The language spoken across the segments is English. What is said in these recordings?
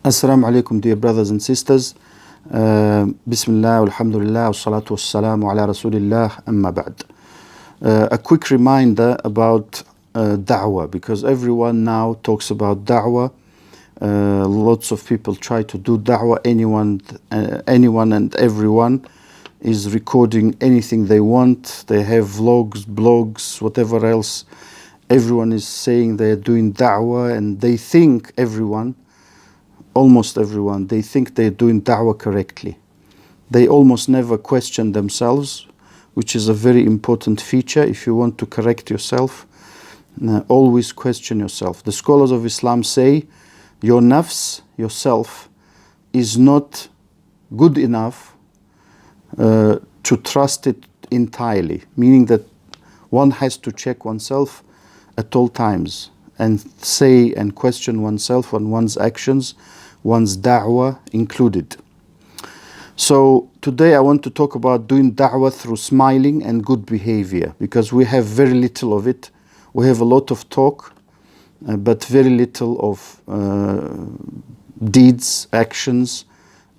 Assalamu alaikum, dear brothers and sisters. Bismillah, alhamdulillah, wassalatu wassalamu ala rasulillah, amma ba'd. A quick reminder about da'wah, because everyone now talks about da'wah. Lots of people try to do da'wah. Anyone and everyone is recording anything they want. They have vlogs, blogs, whatever else. Everyone is saying they're doing da'wah, and they think almost everyone, they think they're doing da'wah correctly. They almost never question themselves, which is a very important feature. If you want to correct yourself, always question yourself. The scholars of Islam say your nafs, yourself, is not good enough to trust it entirely, meaning that one has to check oneself at all times and say and question oneself on one's actions, one's da'wah included. So today I want to talk about doing da'wah through smiling and good behavior, because we have very little of it. We have a lot of talk, but very little of deeds, actions,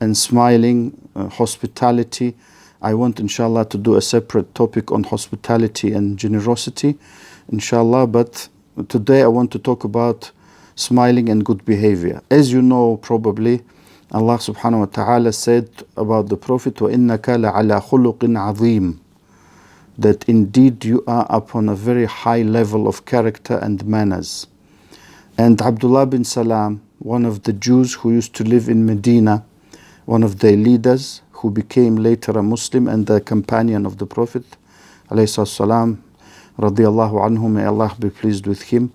and smiling, hospitality. I want, inshallah, to do a separate topic on hospitality and generosity, inshallah, but today I want to talk about smiling and good behavior. As you know, probably, Allah subhanahu wa ta'ala said about the Prophet, وَإِنَّكَ لَعَلَى خُلُقٍ عَظِيمٍ, that indeed you are upon a very high level of character and manners. And Abdullah bin Salam, one of the Jews who used to live in Medina, one of their leaders, who became later a Muslim and a companion of the Prophet, alayhi salam, radiyallahu anhu, may Allah be pleased with him.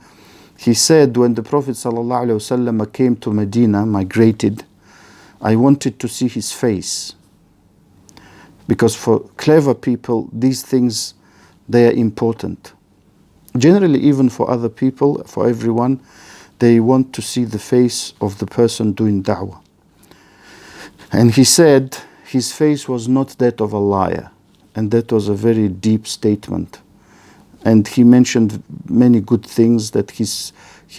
He said, when the Prophet ﷺ came to Medina, migrated, I wanted to see his face. Because for clever people, these things, they are important. Generally, even for other people, for everyone, they want to see the face of the person doing da'wah. And he said, his face was not that of a liar. And that was a very deep statement. And he mentioned many good things that he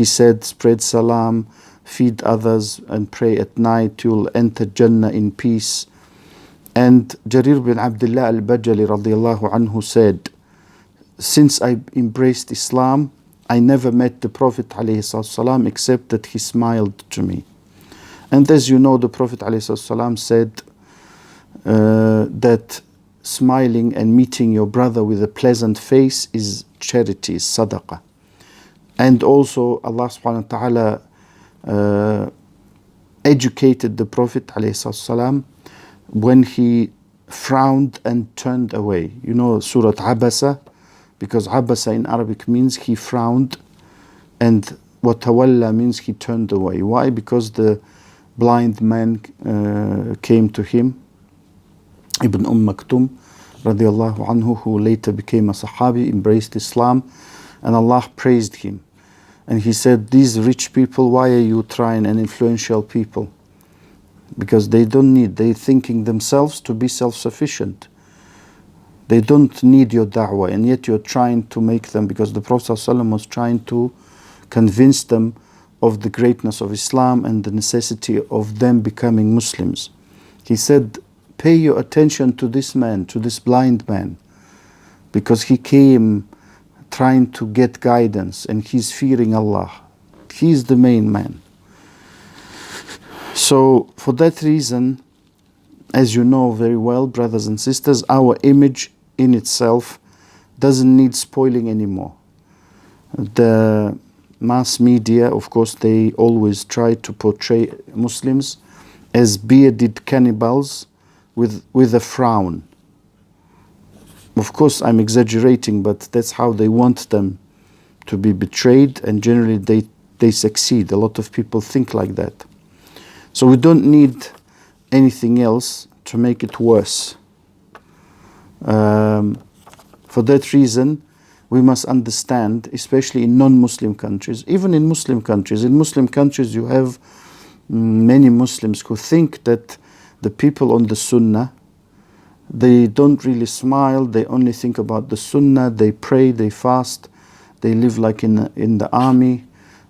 said, spread salam, feed others and pray at night, you'll enter Jannah in peace. And Jarir bin Abdullah al-Bajali radiyallahu anhu said, since I embraced Islam, I never met the Prophet alayhi salam except that he smiled to me. And as you know, the Prophet alayhi salam said that smiling and meeting your brother with a pleasant face is charity, is sadaqah. And also Allah subhanahu wa ta'ala educated the Prophet ﷺ when he frowned and turned away. You know Surah Abasa, because Abasa in Arabic means he frowned, and watawalla means he turned away. Why? Because the blind man came to him, Ibn Maktum radiallahu anhu, who later became a Sahabi, embraced Islam, and Allah praised him. And he said, these rich people, why are you trying, and influential people? Because they don't need, they're thinking themselves to be self-sufficient. They don't need your da'wah, and yet you're trying to make them, because the Prophet ﷺ was trying to convince them of the greatness of Islam and the necessity of them becoming Muslims. He said, pay your attention to this man, to this blind man, because he came trying to get guidance and he's fearing Allah. He's the main man. So for that reason, as you know very well, brothers and sisters, our image in itself doesn't need spoiling anymore. The mass media, of course, they always try to portray Muslims as bearded cannibals with a frown. Of course, I'm exaggerating, but that's how they want them to be betrayed, and generally they succeed. A lot of people think like that. So we don't need anything else to make it worse. For that reason, we must understand, especially in non-Muslim countries, even in Muslim countries. In Muslim countries, you have many Muslims who think that the people on the Sunnah, they don't really smile, they only think about the Sunnah, they pray, they fast, they live like in the army,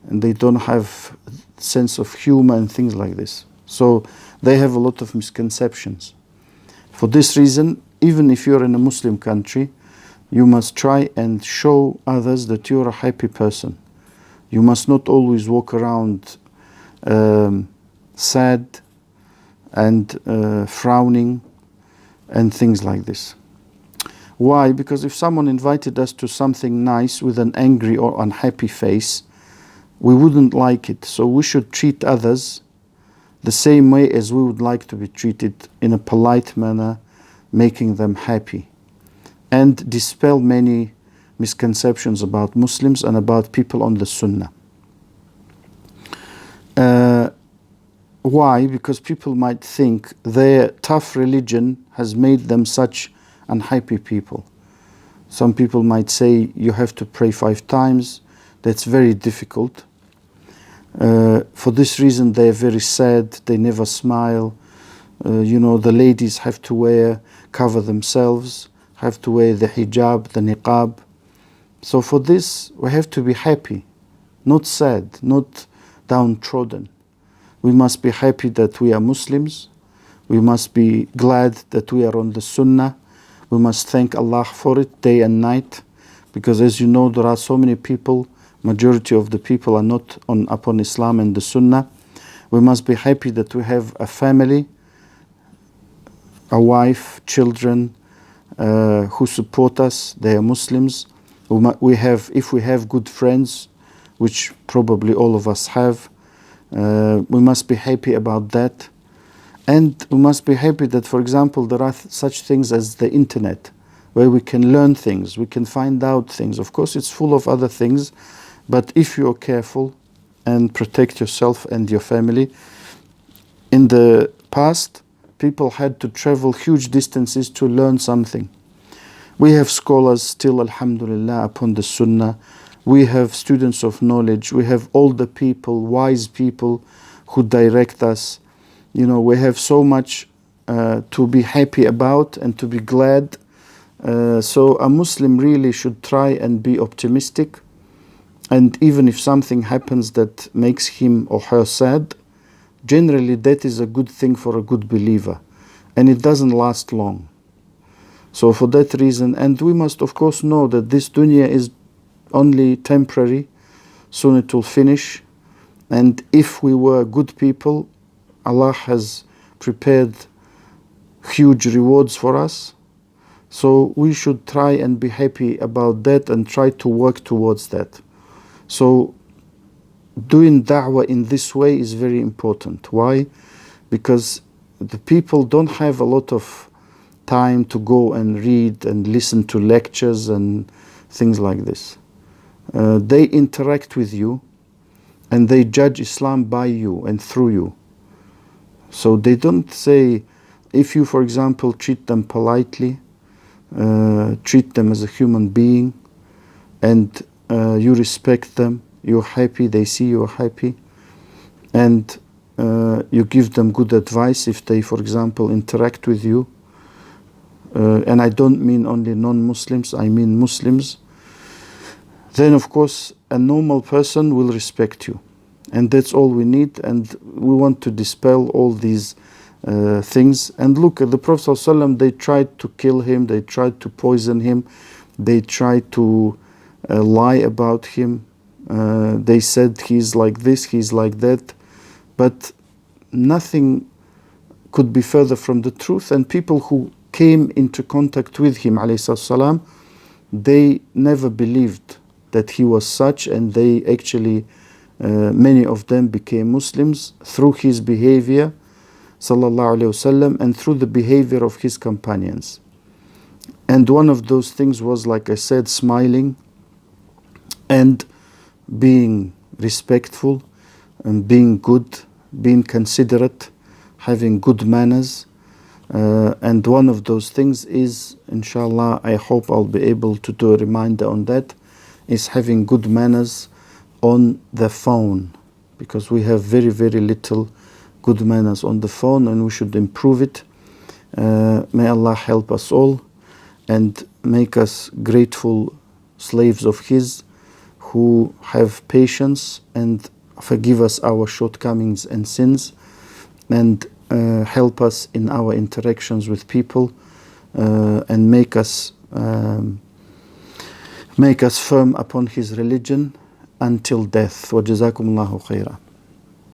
and they don't have sense of humor and things like this. So they have a lot of misconceptions. For this reason, even if you're in a Muslim country, you must try and show others that you're a happy person. You must not always walk around sad and frowning and things like this. Why? Because if someone invited us to something nice with an angry or unhappy face, we wouldn't like it. So we should treat others the same way as we would like to be treated, in a polite manner, making them happy, and dispel many misconceptions about Muslims and about people on the Sunnah. Why? Because people might think their tough religion has made them such unhappy people. Some people might say you have to pray 5 times. That's very difficult. For this reason, they are very sad. They never smile. The ladies have to cover themselves, have to wear the hijab, the niqab. So for this, we have to be happy, not sad, not downtrodden. We must be happy that we are Muslims. We must be glad that we are on the Sunnah. We must thank Allah for it day and night, because as you know, there are so many people, majority of the people are not upon Islam and the Sunnah. We must be happy that we have a family, a wife, children who support us. They are Muslims. If we have good friends, which probably all of us have, we must be happy about that. And we must be happy that, for example, there are such things as the internet, where we can learn things, we can find out things. Of course, it's full of other things, but if you're careful and protect yourself and your family. In the past, people had to travel huge distances to learn something. We have scholars still, alhamdulillah, upon the Sunnah. We have students of knowledge. We have older people, wise people who direct us. We have so much to be happy about and to be glad. So a Muslim really should try and be optimistic. And even if something happens that makes him or her sad, generally that is a good thing for a good believer. And it doesn't last long. So for that reason, and we must of course know that this dunya is only temporary. Soon it will finish. And if we were good people, Allah has prepared huge rewards for us. So we should try and be happy about that and try to work towards that. So doing da'wah in this way is very important. Why? Because the people don't have a lot of time to go and read and listen to lectures and things like this. They interact with you and they judge Islam by you and through you. So they don't say, if you, for example, treat them politely, treat them as a human being, and you respect them, you're happy, they see you're happy, and you give them good advice if they, for example, interact with you. And I don't mean only non-Muslims, I mean Muslims. Then, of course, a normal person will respect you. And that's all we need, and we want to dispel all these things. And look at the Prophet ﷺ, they tried to kill him, they tried to poison him, they tried to lie about him. They said he's like this, he's like that. But nothing could be further from the truth. And people who came into contact with him, ﷺ, they never believed that he was such, and they actually many of them became Muslims through his behavior, sallallahu alaihi wasallam, and through the behavior of his companions. And one of those things was, like I said, smiling and being respectful and being good, being considerate, having good manners. And one of those things is, inshallah, I hope I'll be able to do a reminder on that, is having good manners on the phone, because we have very, very little good manners on the phone, and we should improve it. May Allah help us all and make us grateful slaves of His, who have patience and forgive us our shortcomings and sins, and help us in our interactions with people, and make us firm upon His religion until death. وجزاكم الله خيرا.